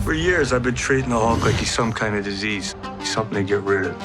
For years, I've been treating the Hulk like he's some kind of disease, something to get rid of.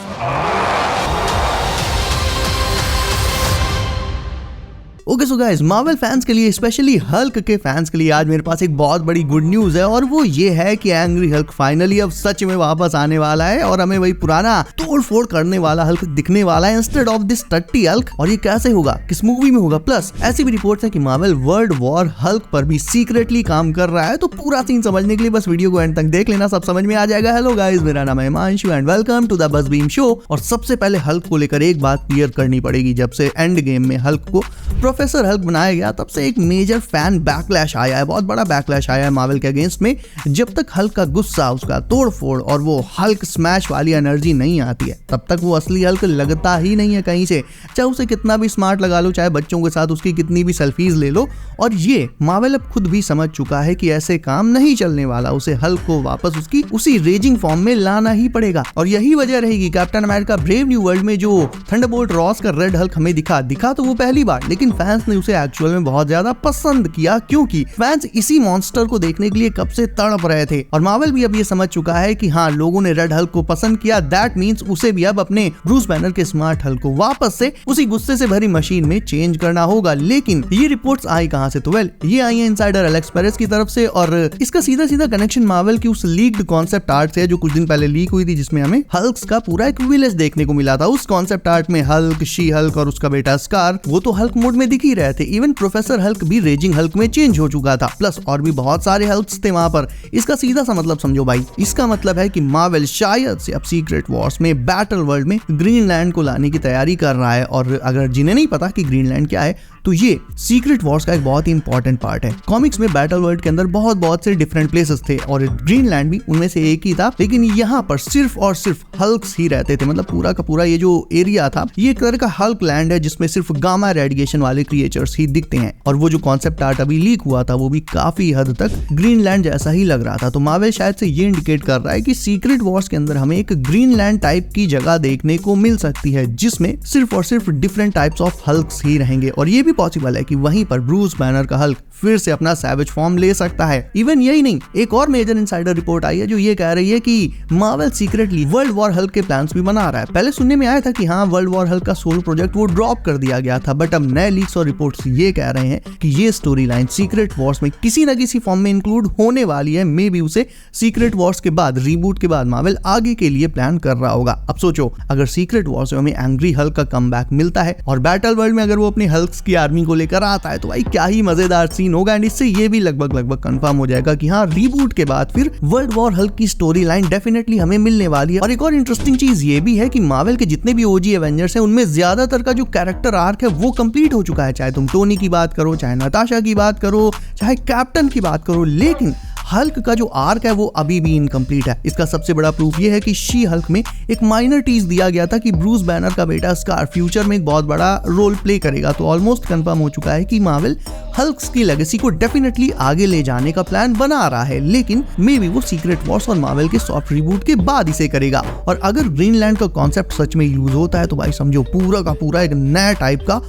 Okay so guys, Marvel fans के लिए, specially Hulk के fans के लिए आज मेरे पास एक बहुत बड़ी गुड न्यूज है और वो ये है कि एंग्री हल्क फाइनली अब सच में वापस आने वाला है और हमें वही पुराना तोड़ फोड़ करने वाला हल्क दिखने वाला है इंस्टेड ऑफ दिस टट्टी हल्क। और ये कैसे होगा, किस मूवी में होगा? प्लस ऐसी भी रिपोर्ट्स है कि मार्वल वर्ल्ड वॉर हल्क पर भी सीक्रेटली काम कर रहा है। तो पूरा सीन समझने के लिए बस वीडियो को एंड तक देख लेना, सब समझ में आ जाएगा। हेलो गाइस, मेरा नाम है Himanshu and welcome to the bus beam show. और सबसे पहले हल्क को लेकर एक बात क्लियर करनी पड़ेगी, जब से एंड गेम में हल्क को प्रोफेसर हल्क बनाया गया तब से एक मेजर फैन बैकलैश आया है, बहुत बड़ा बैकलैश आया है मार्वल के अगेंस्ट में। जब तक हल्क का गुस्सा, उसका तोड़फोड़ और वो हल्क स्मैश वाली एनर्जी नहीं आती है तब तक वो असली हल्क लगता ही नहीं है कहीं से। चाहे उसे कितना भी स्मार्ट लगा लो, चाहे बच्चों के साथ उसकी कितनी भी सेल्फीज ले लो। और ये मार्वल अब खुद भी समझ चुका है कि ऐसे काम नहीं चलने वाला, उसे हल्क को वापस उसकी उसी रेजिंग फॉर्म में लाना ही पड़ेगा। और यही वजह रहेगी captain America brave new world में जो थंडरबोल्ट रॉस का रेड हल्क हमें दिखा तो वो पहली बार, लेकिन फैंस ने उसे एक्चुअल में बहुत ज्यादा पसंद किया क्योंकि फैंस इसी मॉन्स्टर को देखने के लिए कब से तड़प रहे थे। और मार्वल भी अब ये समझ चुका है कि हाँ, लोगों ने रेड हल्क को पसंद किया, दैट मींस उसे भी अब अपने ब्रूस बैनर के स्मार्ट हल्क को वापस से उसी गुस्से से भरी मशीन में चेंज करना होगा। लेकिन ये रिपोर्ट्स आई कहां से? तो वेल, ये आई है इनसाइडर एलेक्स पेरेस की तरफ से और इसका सीधा सीधा कनेक्शन मार्वल की उस लीक्ड कॉन्सेप्ट आर्ट से है जो कुछ दिन पहले लीक हुई थी, जिसमें हमें हल्क्स का पूरा एक विलेज देखने को मिला था। उस कॉन्सेप्ट आर्ट में हल्क, शी हल्क और उसका बेटा स्कार वो तो हल्क मोड में दिख ही रहे थे। इवन प्रोफेसर हल्क भी रेजिंग हल्क में चेंज हो चुका था, प्लस और भी बहुत सारे हल्क्स थे वहां पर। इसका सीधा सा मतलब समझो भाई, इसका मतलब है कि मार्वल शायद से अब सीक्रेट वॉर्स में बैटल वर्ल्ड में ग्रीनलैंड को लाने की तैयारी कर रहा है। और अगर जिन्हें नहीं पता कि ग्रीनलैंड क्या है, तो ये सीक्रेट वॉर्स का एक बहुत ही इंपॉर्टेंट पार्ट है। कॉमिक्स में बैटल वर्ल्ड के अंदर बहुत से डिफरेंट प्लेसेस थे और ग्रीनलैंड भी उनमें से एक ही था, लेकिन यहाँ पर सिर्फ और सिर्फ हल्क्स ही रहते थे। मतलब पूरा का पूरा ये जो एरिया था, ये एक तरह का हल्क लैंड है जिसमें सिर्फ गामा रेडिएशन वाले क्रिएचर्स ही दिखते हैं। और वो जो कॉन्सेप्ट आर्ट अभी लीक हुआ था वो भी काफी हद तक ग्रीनलैंड जैसा ही लग रहा था। तो मार्वल शायद से ये इंडिकेट कर रहा है कि सीक्रेट वॉर्स के अंदर हमें एक ग्रीनलैंड टाइप की जगह देखने को मिल सकती है जिसमें सिर्फ और सिर्फ डिफरेंट टाइप्स ऑफ हल्क्स ही रहेंगे। और ये भी पॉसिबल है कि वहीं पर ब्रूस बैनर का हल्क फिर से अपना सैवेज फॉर्म ले सकता है। इवन यही नहीं, एक और मेजर इनसाइडर रिपोर्ट आई है जो ये कह रही है कि Marvel secretly world war Hulk के प्लान्स भी बना रहा है। पहले सुनने में आया था कि हाँ, वर्ल्ड वॉर हल्क का सोलो प्रोजेक्ट वो ड्रॉप कर दिया गया था, बट अब नए लीक्स और रिपोर्ट्स ये कह रहे हैं कि ये स्टोरी लाइन सीक्रेट वॉर्स में किसी न किसी फॉर्म में इंक्लूड होने वाली है। मे बी उसे सीक्रेट वॉर्स के बाद, रीबूट के बाद मार्वल आगे के लिए प्लान कर रहा होगा। अब सोचो, अगर सीक्रेट वॉर्स में हमें एंग्री हल्क का कमबैक मिलता है और बैटल वर्ल्ड में अगर वो अपने हल्क्स की आर्मी को लेकर आता है, तो भाई क्या ही मजेदार सीन होगा। एंड इससे ये भी लगभग कंफर्म हो जाएगा कि हाँ, रीबूट के बाद फिर वर्ल्ड वॉर हल्क की स्टोरी लाइन डेफिनेटली हमें मिलने वाली है। और एक और इंटरेस्टिंग चीज ये भी है कि मार्वल के जितने भी ओजी एवेंजर्स हैं उनमें ज्यादातर का जो कैरेक्टर आर्क है वो कंप्लीट हो चुका है। चाहे तुम टोनी की बात करो, चाहे नताशा की बात करो, चाहे कैप्टन की बात करो, लेकिन हल्क का जो आर्क है वो अभी भी इनकम्प्लीट है। इसका सबसे बड़ा प्रूफ ये है कि शी हल्क में एक माइनर टीज दिया गया था कि ब्रूस बैनर का बेटा स्कार फ्यूचर में एक बहुत बड़ा रोल प्ले करेगा। तो ऑलमोस्ट कंफर्म हो चुका है कि मार्वल हल्क्स की लेगेसी को डेफिनेटली आगे ले जाने का प्लान बना रहा है, लेकिन मे बी वो सीक्रेट वॉर्स और मार्वल के सॉफ्ट रिबूट के बाद इसे करेगा। और अगर ग्रीनलैंड का कॉन्सेप्ट सच में यूज होता है तो भाई समझो पूरा का पूरा एक नया टाइप का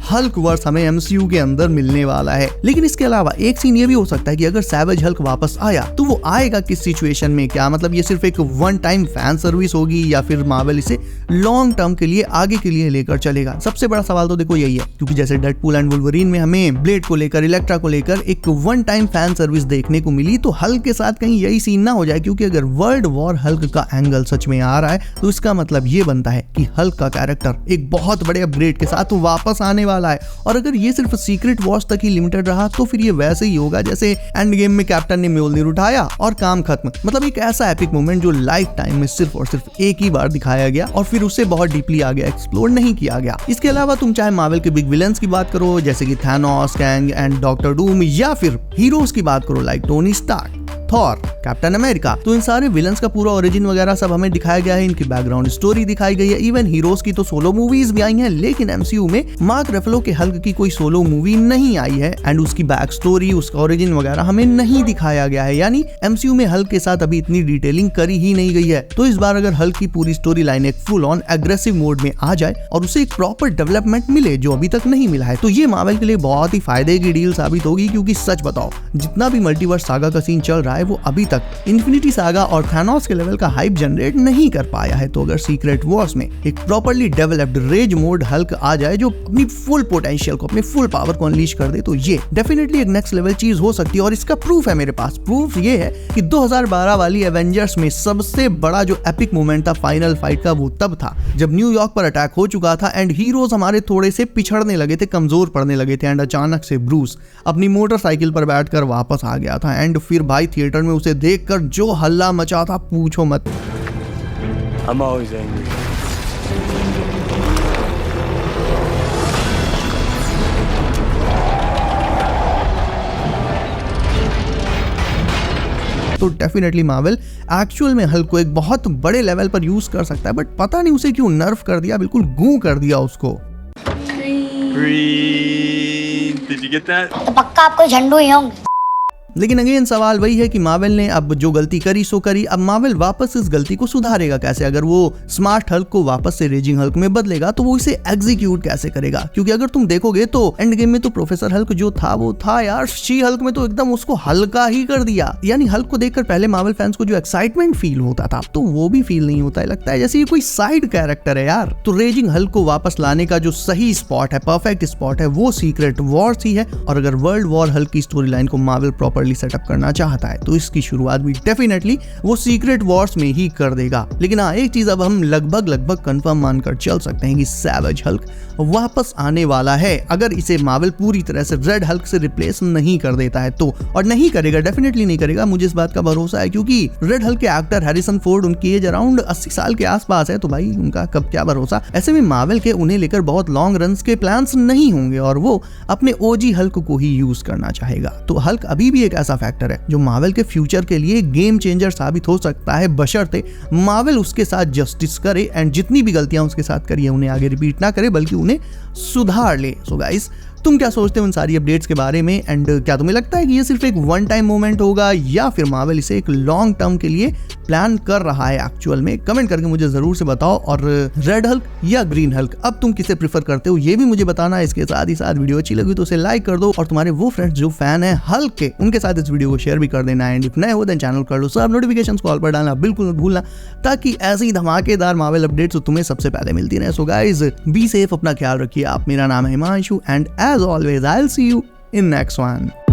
हल्क वर्स हमें एमसीयू के अंदर मिलने वाला है। लेकिन इसके अलावा एक सीन ये भी हो सकता है कि अगर सैवेज हल्क वापस आया तो वो आएगा किस सिचुएशन में? क्या मतलब ये सिर्फ एक वन टाइम फैन सर्विस होगी या फिर मार्वल इसे लॉन्ग टर्म के लिए, आगे के लिए लेकर चलेगा? सबसे बड़ा सवाल तो देखो यही है, क्योंकि जैसे डेडपूल एंड वुल्वरीन में हमें ब्लेड को लेकर, इलेक्ट्रा को लेकर एक वन टाइम फैन सर्विस देखने को मिली, तो हल्क के साथ कहीं यही सीन ना हो जाए। क्योंकि अगर वर्ल्ड वॉर हल्क का एंगल सच में आ रहा है तो इसका मतलब ये बनता है कि हल्क का कैरेक्टर एक बहुत बड़े अपग्रेड के साथ वापस आने वाला है। और अगर ये सिर्फ सीक्रेट वॉर्स तक ही लिमिटेड रहा तो फिर ये वैसे ही होगा जैसे एंड गेम में कैप्टन ने म्योल्निर उठाया और काम खत्म। मतलब एक ऐसा एपिक मोमेंट जो लाइफ टाइम में सिर्फ और सिर्फ एक ही बार दिखाया गया और फिर उससे बहुत डीपली आगे एक्सप्लोर नहीं किया गया। इसके अलावा तुम चाहे मार्वल के बिग विलन्स की बात करो जैसे कि Thanos, Kang and doctor Doom, या फिर हीरोज की बात करो like Tony Stark, Thor, Captain America, तो इन सारे विलन्स का पूरा ओरिजिन वगैरह सब हमें दिखाया गया है, इनकी बैकग्राउंड स्टोरी दिखाई गई है। इवन हीरोज की तो सोलो मूवीज भी आई हैं, लेकिन एमसीयू में मार्क रफलो के हल्क की कोई सोलो मूवी नहीं आई है एंड उसकी बैक स्टोरी, उसका ओरिजिन वगैरह हमें नहीं दिखाया गया है। यानी एमसीयू में हल्क के साथ अभी इतनी डिटेलिंग करी ही नहीं गई है। तो इस बार अगर हल्क की पूरी स्टोरी लाइन एक फुल ऑन एग्रेसिव मोड में आ जाए और उसे एक प्रॉपर डेवलपमेंट मिले जो अभी तक नहीं मिला है, तो ये मार्वल के लिए बहुत ही फायदे की डील साबित होगी। क्योंकि सच बताओ, जितना भी मल्टीवर्स सागा का सीन चल रहा है वो अभी तक इन्फिनिटी सागा और थानोस के लेवल का हाइप जनरेट नहीं कर पाया है। तो अगर सीक्रेट वॉर्स में एक properly developed rage mode Hulk आ जाए जो अपनी फुल पोटेंशियल को, अपनी फुल पावर को अनलीश कर दे, तो ये डेफिनेटली एक नेक्स्ट लेवल चीज हो सकती है। और इसका प्रूफ है मेरे पास। प्रूफ ये है कि 2012 वाली एवेंजर्स में सबसे बड़ा जो एपिक मोमेंट था फाइनल फाइट का, वो तब था जब न्यूयॉर्क पर अटैक हो चुका था एंड हीरोज हमारे थोड़े से पिछड़ने लगे थे, कमजोर पड़ने लगे थे, एंड अचानक से ब्रूस अपनी मोटरसाइकिल पर बैठकर वापस आ गया था। एंड फिर भाई थिएटर में उसे देखकर जो हल्ला मचा था पूछो मत। I'm always angry. तो डेफिनेटली मार्वल एक्चुअल में हल्क को एक बहुत बड़े लेवल पर यूज कर सकता है, बट पता नहीं उसे क्यों नर्फ कर दिया, बिल्कुल गूं कर दिया उसको। Did you get that? तो पक्का आपको झंडू ही होंगे। लेकिन अगेन सवाल वही है कि मार्वल ने अब जो गलती करी सो करी, अब मार्वल वापस इस गलती को सुधारेगा कैसे? अगर वो स्मार्ट हल्क को वापस से रेजिंग हल्क में बदलेगा तो वो इसे एग्जीक्यूट कैसे करेगा? क्योंकि अगर तुम देखोगे तो एंड गेम में तो प्रोफेसर हल्क जो था वो था यार, शी हल्क में तो एकदम उसको हल्का ही कर दिया। यानी हल्क को देखकर पहले मार्वल फैंस को जो एक्साइटमेंट फील होता था, तो वो भी फील नहीं होता है, लगता है जैसे ये कोई साइड कैरेक्टर है यार। तो रेजिंग हल्क को वापस लाने का जो सही स्पॉट है, परफेक्ट स्पॉट है, वो सीक्रेट वॉर्स ही है। और अगर वर्ल्ड वॉर हल्क की स्टोरी लाइन को मार्वल प्रॉपर्ली सेटअप करना चाहता है तो इसकी शुरुआत भी डेफिनेटली वो सीक्रेट वॉर्स में ही कर देगा। लेकिन हाँ, एक चीज अब हम लगभग कंफर्म मानकर चल सकते हैं कि सैवेज हल्क वापस आने वाला है, अगर इसे मार्वल पूरी तरह से रेड हल्क से रिप्लेस नहीं कर देता है तो। और नहीं करेगा, डेफिनेटली नहीं करेगा, मुझे इस बात का भरोसा है, क्योंकि रेड हल्क के एक्टर हैरिसन फोर्ड, उनकी एज अराउंड 80 साल के आसपास है, तो भाई उनका कब क्या भरोसा। ऐसे में मार्वल के उन्हें लेकर बहुत लॉन्ग रन्स के प्लान्स नहीं होंगे और वो अपने ओजी हल्क को ही यूज करना चाहेगा। तो हल्क अभी भी एक ऐसा फैक्टर है जो मार्वल के फ्यूचर के लिए गेम चेंजर साबित हो सकता है, बशर्ते मार्वल उसके साथ जस्टिस करे एंड जितनी भी गलतियां उसके साथ करी है उन्हें आगे रिपीट ना करे, बल्कि उन्हें सुधार ले। सो गाइस, तुम क्या सोचते हो उन सारी अपडेट्स के बारे में? एंड क्या तुम्हें लगता है कि ये सिर्फ एक वन टाइम मोमेंट होगा या फिर मार्वल इसे एक लॉन्ग टर्म के लिए प्लान कर रहा है एक्चुअल में? कमेंट करके मुझे जरूर से बताओ। और रेड हल्क या ग्रीन हल्क, अब तुम किसे प्रीफर करते हो ये भी मुझे बताना है। इसके साथ ही साथ वीडियो अच्छी लगी तो उसे लाइक कर दो और तुम्हारे वो फ्रेंड्स जो फैन है हल्क के, उनके साथ इस वीडियो को शेयर भी कर देना। एंड इफ नए हो देन चैनल कर लो सब, नोटिफिकेशंस कॉल पर डालना बिल्कुल मत भूलना, ताकि ऐसी धमाकेदार मार्वल अपडेट्स तुम्हें सबसे पहले मिलती रहे। सो गाइस, बी सेफ, अपना ख्याल रखिए आप। मेरा नाम है Himanshu and as always I will see you in next one.